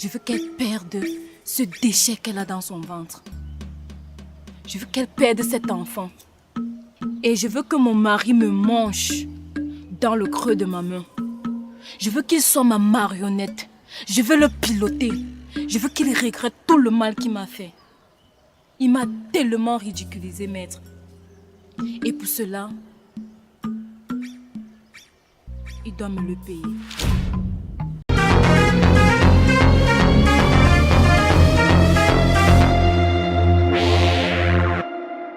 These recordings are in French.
Je veux qu'elle perde ce déchet qu'elle a dans son ventre. Je veux qu'elle perde cet enfant. Et je veux que mon mari me mange dans le creux de ma main. Je veux qu'il soit ma marionnette. Je veux le piloter. Je veux qu'il regrette tout le mal qu'il m'a fait. Il m'a tellement ridiculisé, maître. Et pour cela, il doit me le payer.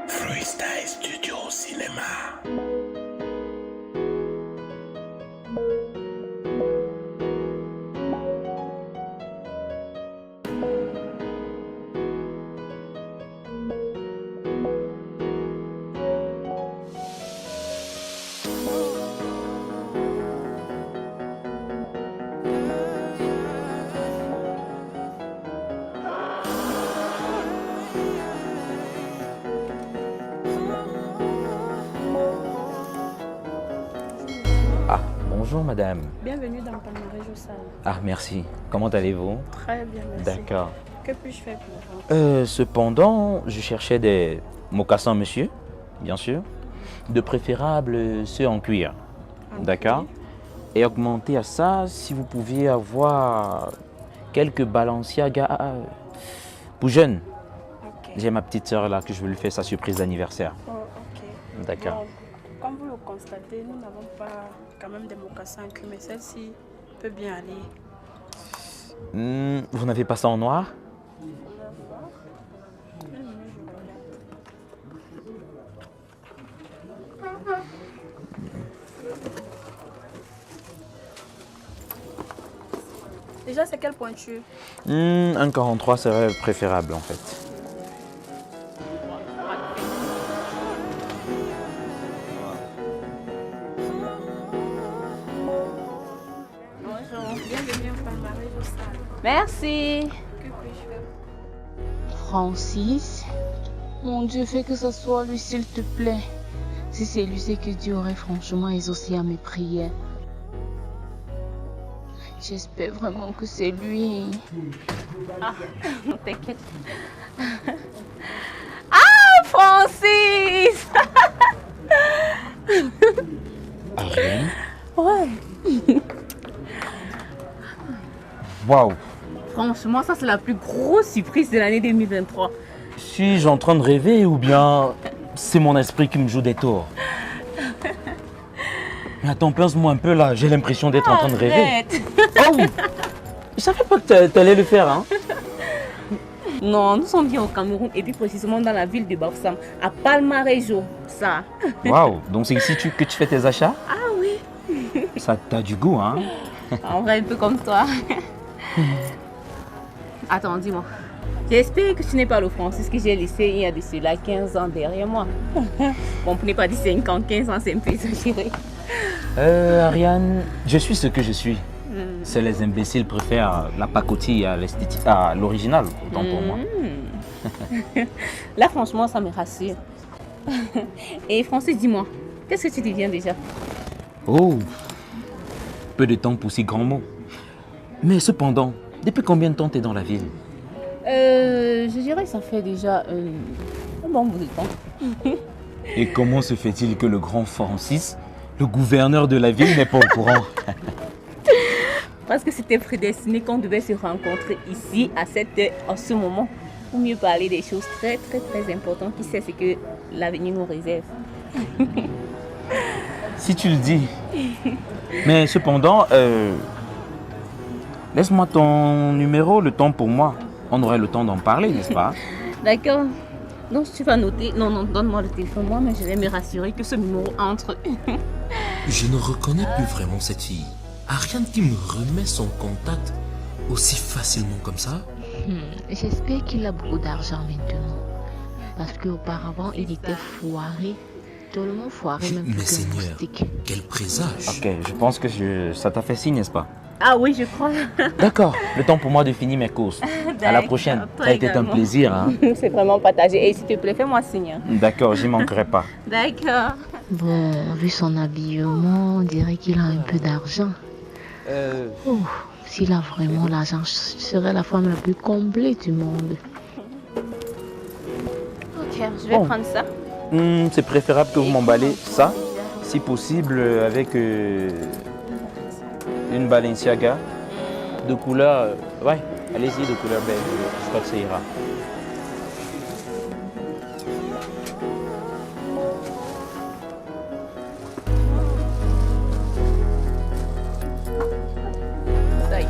Freestyle Studio Cinéma. Bonjour madame. Bienvenue dans Palmarès Jossal. Ah merci. Comment allez-vous? Très bien, merci. D'accord. Que puis-je faire pour vous? Cependant, je cherchais des mocassins monsieur, bien sûr. De préférable ceux en cuir. Ok. D'accord. Et augmenter à ça, si vous pouviez avoir quelques Balenciaga pour jeunes. Ok. J'ai ma petite soeur là que je veux lui faire sa surprise d'anniversaire. Oh, ok. D'accord. Bon, comme vous le constatez, nous n'avons pas quand même des mocassins en cuir, mais celle-ci peut bien aller. Vous n'avez pas ça en noir? Déjà, c'est quelle pointure? Un 43 serait préférable en fait. Bonjour, bienvenue au Palmarès Jossal. Merci. Que puis-je faire? Francis, mon Dieu, fais que ce soit lui, s'il te plaît. Si c'est lui, c'est que Dieu aurait franchement exaucé à mes prières. J'espère vraiment que c'est lui. Ah, t'inquiète. Ah, Francis! Ariane? Ouais. Waouh! Franchement, ça c'est la plus grosse surprise de l'année 2023. Suis-je en train de rêver ou bien c'est mon esprit qui me joue des tours? Mais attends, pince-moi un peu là, j'ai l'impression d'être en train de rêver. Arrête. Oh! Je savais pas que t'allais le faire, hein? Non, nous sommes bien au Cameroun et plus précisément dans la ville de Bafoussam, à Palmarejo, ça. Waouh! Donc c'est ici que tu fais tes achats? Ah oui. Ça t'a du goût, hein? En vrai, un peu comme toi. Attends, dis-moi. J'espère que tu n'es pas le Francis que j'ai laissé il y a de cela 15 ans derrière moi. Bon, pour ne pas dire 5 ans, 15 ans, c'est un peu exagéré. Ariane, je suis ce que je suis. C'est les imbéciles préfèrent la pacotille à l'esthétique, à l'original, autant pour moi. Là, franchement, ça me rassure. Et Francis, dis-moi, qu'est-ce que tu deviens déjà? Oh! Peu de temps pour si grands mots. Mais cependant, depuis combien de temps t'es dans la ville? Je dirais que ça fait déjà un bon bout de temps. Et comment se fait-il que le grand Francis, le gouverneur de la ville, n'est pas au courant? Parce que c'était prédestiné qu'on devait se rencontrer ici, à cette heure, en ce moment, pour mieux parler des choses très, très, très importantes. Qui sait ce que l'avenir nous réserve. Si tu le dis. Mais cependant, laisse-moi ton numéro, le temps pour moi. On aurait le temps d'en parler, n'est-ce pas? D'accord. Donc, tu vas noter. Non, non, donne-moi le téléphone, moi, mais je vais me rassurer que ce numéro entre. Je ne reconnais plus vraiment cette fille. Ariane qui me remet son contact aussi facilement comme ça? J'espère qu'il a beaucoup d'argent maintenant. Parce qu'auparavant, il était foiré. Tellement foiré, même Mais plus qu'un Seigneur, moustique. quel présage! Ok, je pense que ça t'a fait signe, n'est-ce pas? Ah oui, je crois. D'accord, le temps pour moi de finir mes courses. À la prochaine. Toi Ça a été un également. plaisir, hein? C'est vraiment partagé. Et s'il te plaît, fais-moi signe. D'accord, j'y manquerai pas. D'accord. Bon, vu son habillement, on dirait qu'il a un peu d'argent. Oh, S'il a vraiment l'argent, je serais la femme la plus comblée du monde. Ok, je vais prendre ça. C'est préférable que vous m'emballez ça, si possible, avec une Balenciaga de couleur. Ouais, allez-y, de couleur beige. Je crois que ça ira. Ça y est.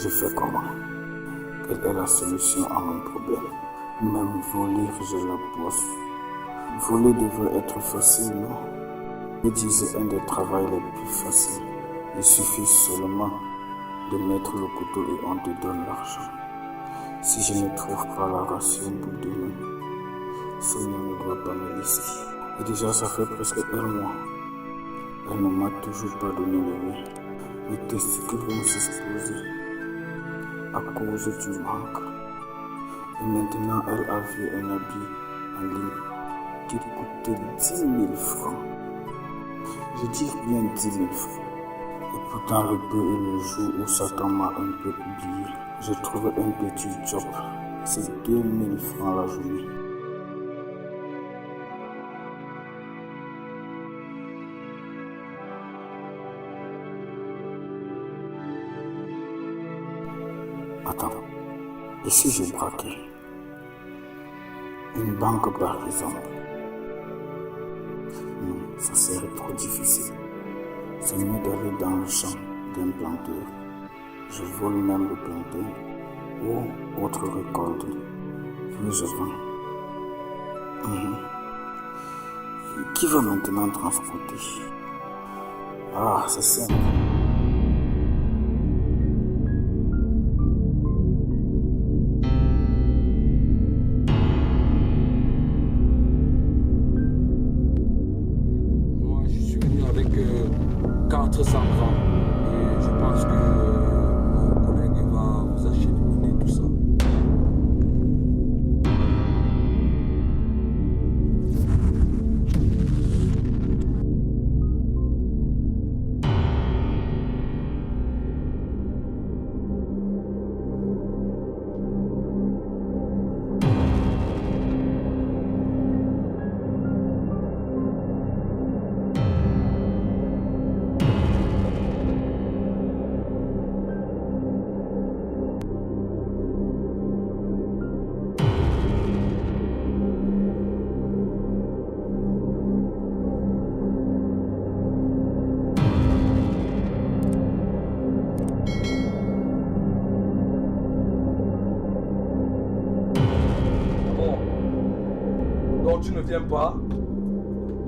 Je fais comment? Quelle est la solution à mon problème? Même voler, je la bosse. Voler devrait être facile, non? Je disais un des travaux les plus faciles. Il suffit seulement de mettre le couteau et on te donne l'argent. Si je ne trouve pas la ration pour demain, Sonia ne doit pas me laisser. Et déjà, ça fait presque un mois. Elle ne m'a toujours pas donné le lait. Mes testicules vont s'exploser à cause du manque. Et maintenant, elle a vu un habit en ligne qui coûtait 10 000 francs. Je dis bien 10 000 francs. Et pourtant, le peu et le jour où Satan m'a un peu oublié, j'ai trouvé un petit job. C'est 2 000 francs la journée. Attends, et si je braquais une banque par exemple? Non, ça serait trop difficile. C'est mieux d'aller dans le champ d'un planteur. Je vole même le plantain ou autre récolte. Puis je vends. Qui veut maintenant transporter? Ah, c'est simple. Moi, je suis venu avec 400 grammes. Et je pense que mon collègue va vous acheminer tout ça. Donc tu ne viens pas.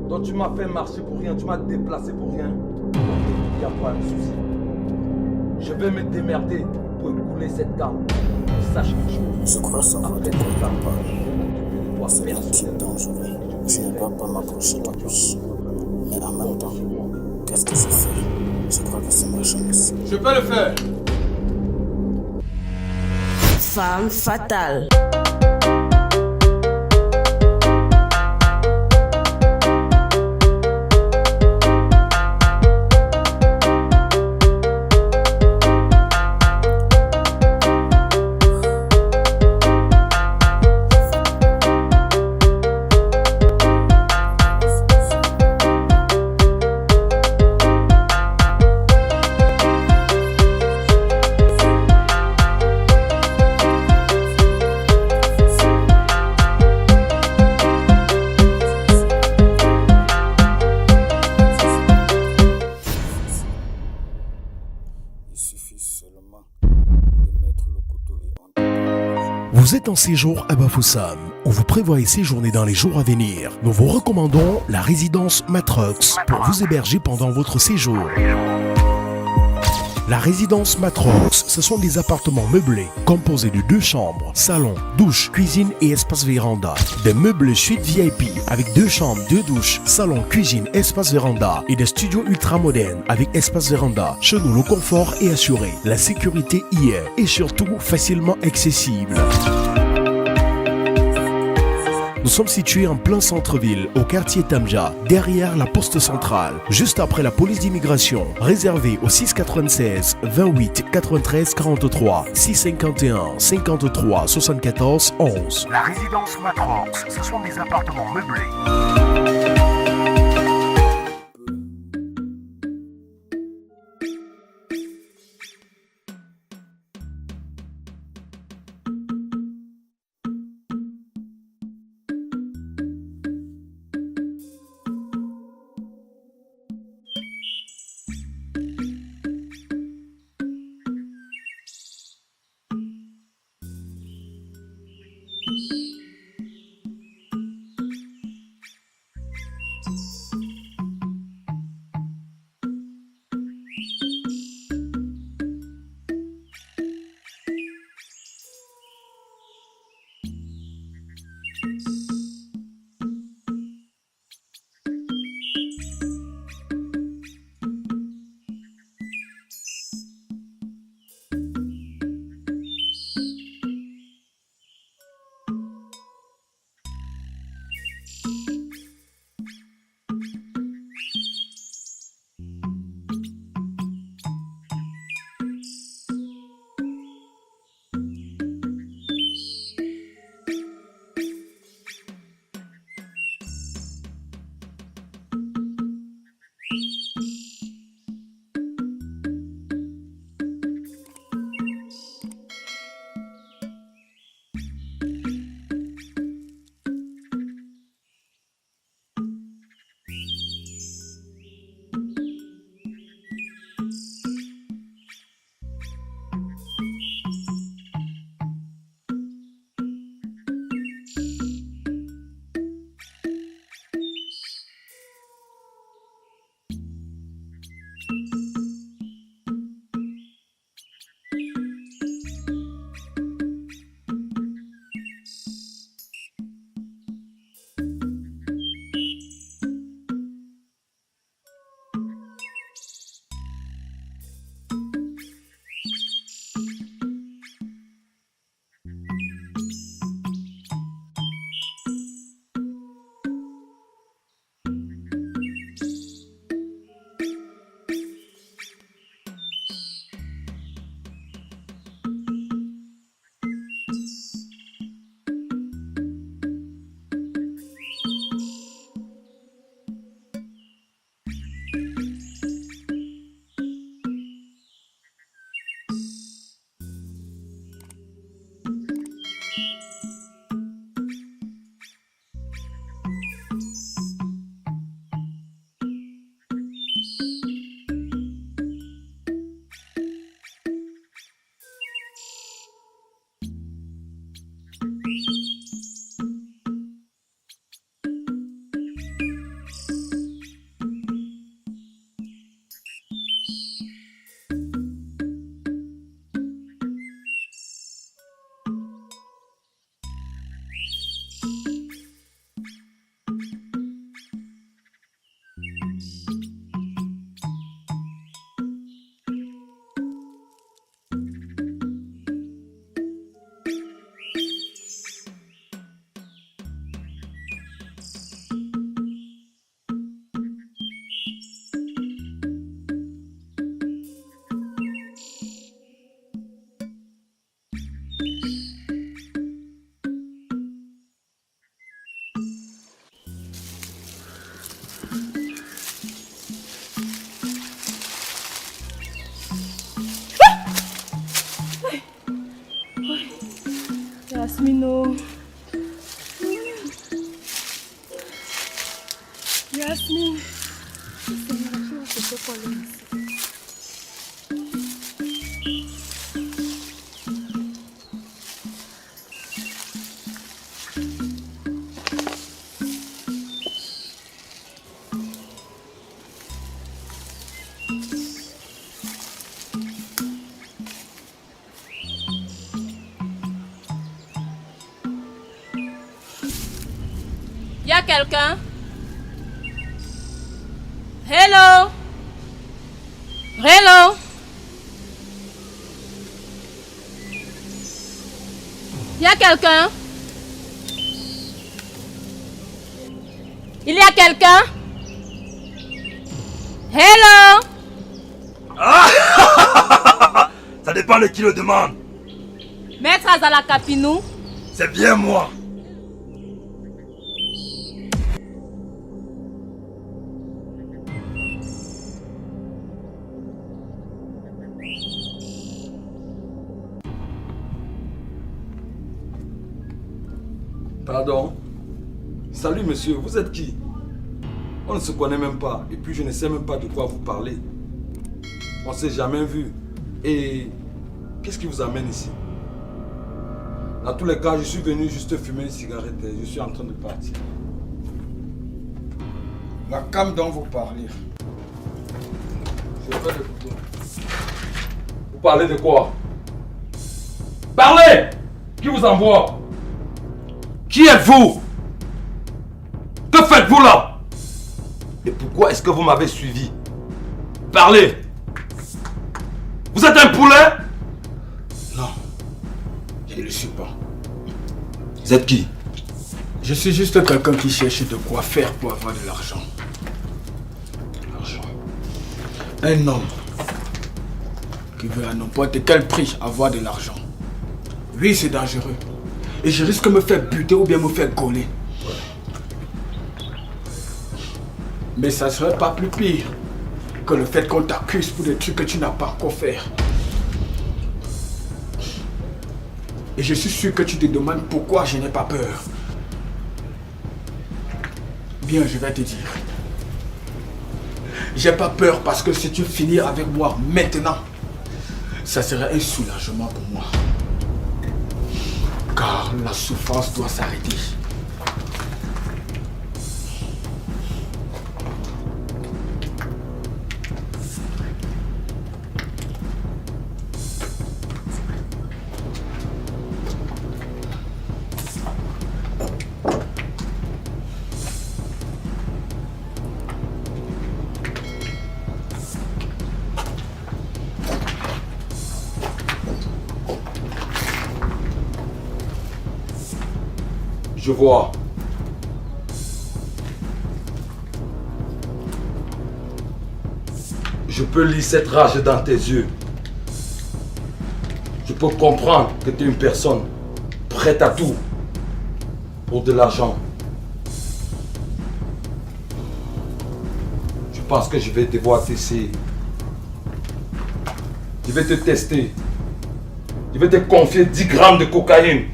Donc tu m'as fait marcher pour rien, tu m'as déplacé pour rien. Il n'y a pas de souci. Je vais me démerder pour écouler cette dame. Sache une chose. Je crois savoir de quoi il parle. C'est un type dangereux. Je ne dois pas m'approcher de lui. Mais en même temps, qu'est-ce que je fais? Je crois que c'est ma chance. Je peux le faire. Femme fatale. seulement de mettre le couteau et on... Vous êtes en séjour à Bafoussam, où vous prévoyez séjourner dans les jours à venir. Nous vous recommandons la résidence Matrox pour vous héberger pendant votre séjour. La résidence Matrox, ce sont des appartements meublés, composés de 2 chambres, salon, douche, cuisine et espace véranda. Des meubles suite VIP, avec 2 chambres, 2 douches, salon, cuisine, espace véranda et des studios ultramodernes avec espace véranda. Chez nous, le confort est assuré, la sécurité y est et surtout facilement accessible. Nous sommes situés en plein centre-ville, au quartier Tamja, derrière la poste centrale, juste après la police d'immigration. Réservé au 696 28 93 43 651 53 74 11. La résidence Matrox, ce sont des appartements meublés. Yasmino. Yasmine. C'est quoi a quelqu'un? Hello? Hello? Il y a quelqu'un? Il y a quelqu'un? Hello? Ça dépend de qui le demande. Maître Azala Kapinou? C'est bien moi. Pardon. Salut monsieur, vous êtes qui? On ne se connaît même pas. Et puis je ne sais même pas de quoi vous parlez. On ne s'est jamais vu. Et qu'est-ce qui vous amène ici? Dans tous les cas, je suis venu juste fumer une cigarette et je suis en train de partir. La cam dont vous parlez. Je vais faire le couteau. Vous parlez de quoi? Parlez! Qui vous envoie? Qui êtes-vous? Que faites-vous là? Et pourquoi est-ce que vous m'avez suivi? Parlez! Vous êtes un poulet? Non, je ne le suis pas. Vous êtes qui? Je suis juste quelqu'un qui cherche de quoi faire pour avoir de l'argent. L'argent. Un homme qui veut à n'importe quel prix avoir de l'argent. Oui, c'est dangereux. Et je risque de me faire buter ou bien me faire gauler. Mais ça ne serait pas plus pire que le fait qu'on t'accuse pour des trucs que tu n'as pas encore fait. Et je suis sûr que tu te demandes pourquoi je n'ai pas peur. Bien, je vais te dire. J'ai pas peur parce que si tu finis avec moi maintenant, ça serait un soulagement pour moi. Car la souffrance doit s'arrêter. Je vois. Je peux lire cette rage dans tes yeux. Je peux comprendre que tu es une personne prête à tout pour de l'argent. Je pense que je vais devoir t'essayer. Je vais te tester. Je vais te confier 10 grammes de cocaïne.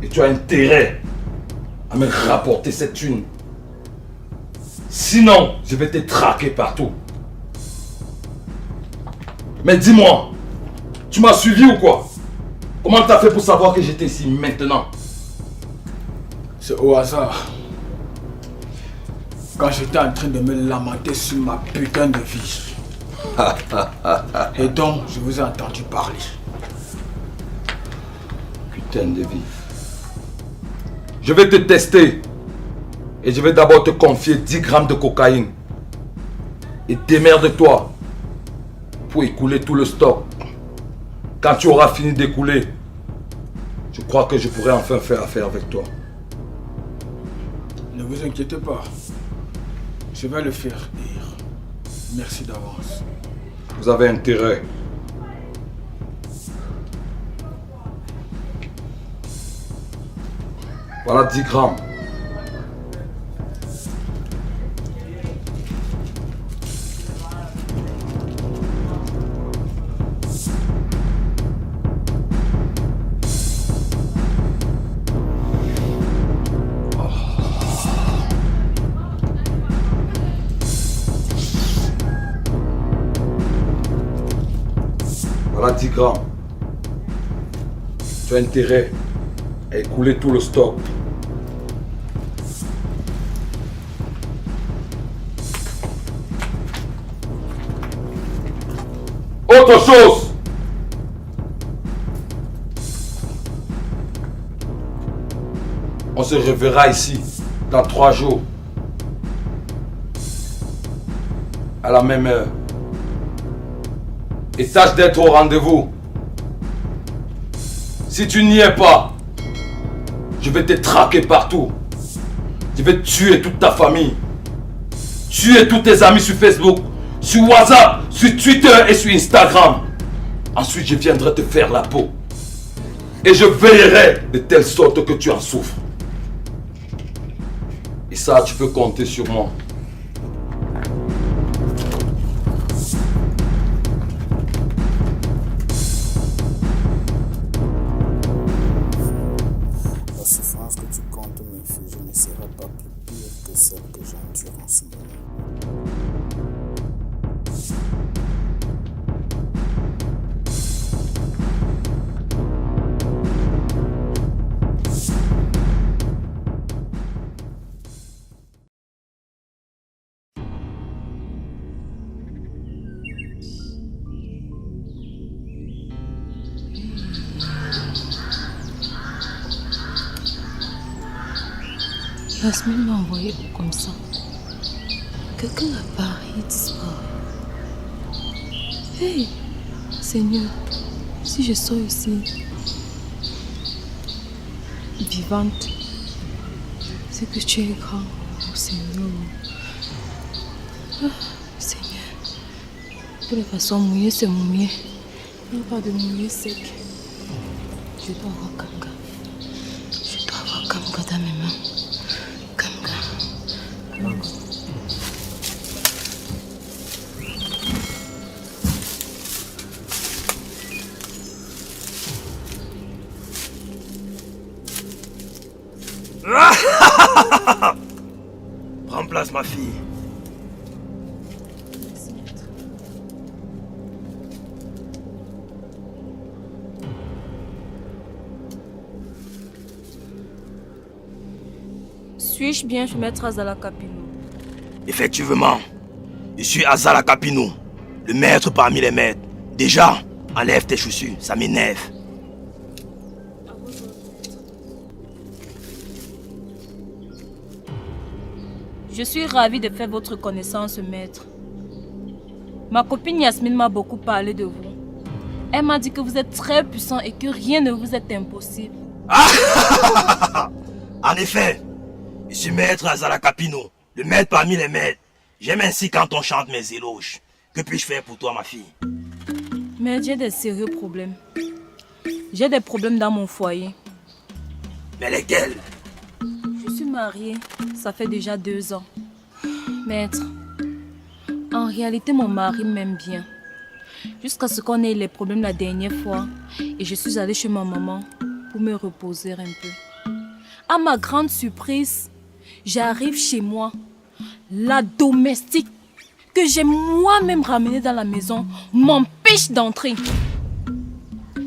Et tu as intérêt à me rapporter cette thune. Sinon, je vais te traquer partout. Mais dis-moi, tu m'as suivi ou quoi? Comment tu as fait pour savoir que j'étais ici maintenant? C'est au hasard. Quand j'étais en train de me lamenter sur ma putain de vie. Et donc, je vous ai entendu parler. Putain de vie. Je vais te tester. Et je vais d'abord te confier 10 grammes de cocaïne. Et démerde-toi pour écouler tout le stock. Quand tu auras fini d'écouler, je crois que je pourrai enfin faire affaire avec toi. Ne vous inquiétez pas. Je vais le faire. Merci d'avance. Vous avez intérêt. Voilà 10 grammes. Voilà 10 grammes. Tu as intérêt à écouler tout le stock. Autre chose. On se reverra ici dans 3 jours, à la même heure. Et tâche d'être au rendez-vous. Si tu n'y es pas, je vais te traquer partout. Je vais tuer toute ta famille. Tuer tous tes amis sur Facebook, sur WhatsApp, sur Twitter et sur Instagram. Ensuite, je viendrai te faire la peau. Et je veillerai de telle sorte que tu en souffres. Et ça, tu peux compter sur moi. La souffrance que tu comptes m'infliger ne sera pas plus pire que celle que j'endure en ce moment. Yasmine m'a envoyé comme ça. Quelqu'un a paré et disparu. Hey, Seigneur, si je sors ici vivante, c'est que tu es grand, oh Seigneur. Ah, Seigneur, de toute façon, mouiller c'est mouiller. Il n'y a pas de mouiller sec. Je dois avoir Kamga. Je dois avoir Kamga dans mes mains. Prends place, ma fille. Suis-je bien chez Maître Azala Capino? Effectivement, je suis Azala Capino, le maître parmi les maîtres. Déjà, enlève tes chaussures, ça m'énerve. Je suis ravie de faire votre connaissance, maître. Ma copine Yasmine m'a beaucoup parlé de vous. Elle m'a dit que vous êtes très puissant et que rien ne vous est impossible. En effet, je suis maître Azala Capino, le maître parmi les maîtres. J'aime ainsi quand on chante mes éloges. Que puis-je faire pour toi, ma fille? Mais j'ai des sérieux problèmes. J'ai des problèmes dans mon foyer. Mais lesquels? Je suis mariée, ça fait déjà 2 ans. Maître, en réalité, mon mari m'aime bien. Jusqu'à ce qu'on ait les problèmes la dernière fois. Et je suis allée chez ma maman pour me reposer un peu. À ma grande surprise, j'arrive chez moi. La domestique que j'ai moi-même ramenée dans la maison m'empêche d'entrer.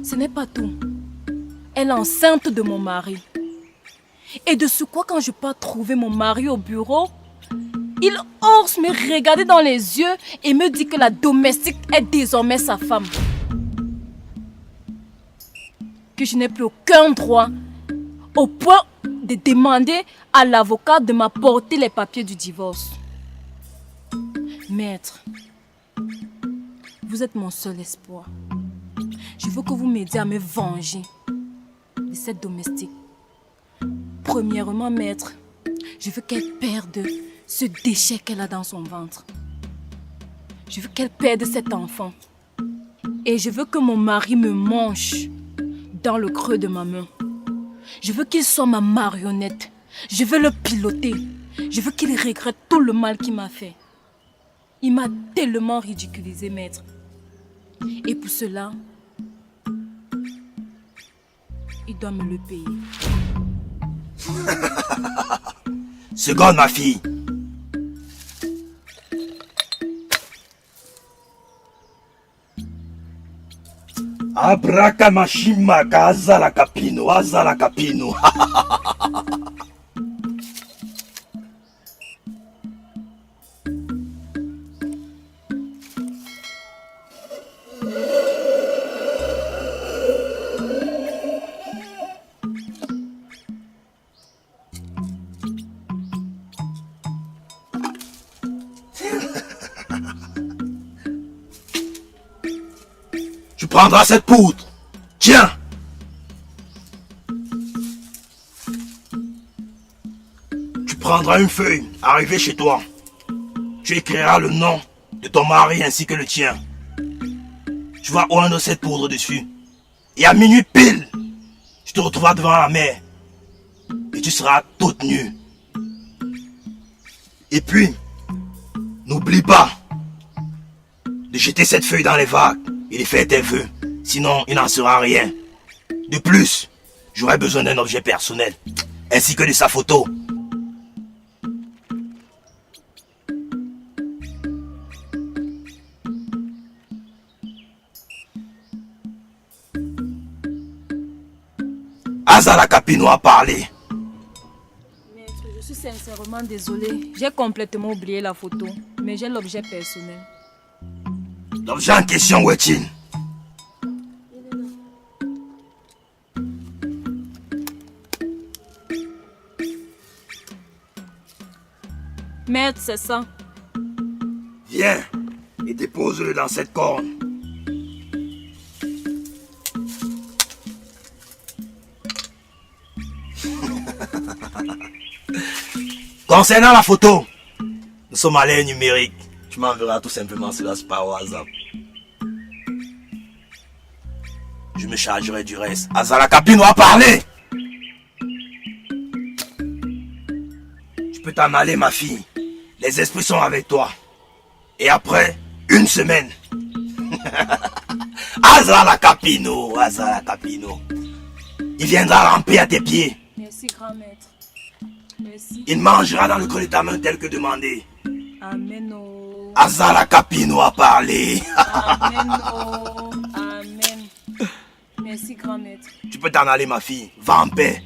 Ce n'est pas tout. Elle est enceinte de mon mari. Et de ce quoi, quand je pars trouver mon mari au bureau, il ose me regarder dans les yeux et me dit que la domestique est désormais sa femme. Que je n'ai plus aucun droit, au point de demander à l'avocat de m'apporter les papiers du divorce. Maître, vous êtes mon seul espoir. Je veux que vous m'aidiez à me venger de cette domestique. Premièrement, maître, je veux qu'elle perde ce déchet qu'elle a dans son ventre. Je veux qu'elle perde cet enfant. Et je veux que mon mari me mange dans le creux de ma main. Je veux qu'il soit ma marionnette. Je veux le piloter. Je veux qu'il regrette tout le mal qu'il m'a fait. Il m'a tellement ridiculisé, maître. Et pour cela, il doit me le payer. Seconde, ma fille. Abrakamashima Azala Capino, Azala Capino. Tu prendras cette poudre. Tiens. Tu prendras une feuille, arrivé chez toi. Tu écriras le nom de ton mari ainsi que le tien. Tu vas oindre cette poudre dessus. Et à minuit pile, tu te retrouveras devant la mer. Et tu seras toute nue. Et puis, n'oublie pas de jeter cette feuille dans les vagues et de faire tes vœux. Sinon, il n'en sera rien. De plus, j'aurai besoin d'un objet personnel, ainsi que de sa photo. Azala Capino a parlé. Maître, je suis sincèrement désolée. J'ai complètement oublié la photo, mais j'ai l'objet personnel. L'objet en question, où est-il? Maître, c'est ça. Viens et dépose-le dans cette corne. Concernant la photo, nous sommes à l'ère numérique. Tu m'enverras tout simplement cela par WhatsApp. Je me chargerai du reste. Azala Capino a parlé. Tu peux t'en aller, ma fille. Les esprits sont avec toi. Et après, une semaine. Azala Capino. Il viendra ramper à tes pieds. Merci, grand maître. Merci. Il mangera dans le creux de ta main tel que demandé. Amen. Azala Capino a parlé. Amen. Amen. Merci, grand maître. Tu peux t'en aller, ma fille. Va en paix.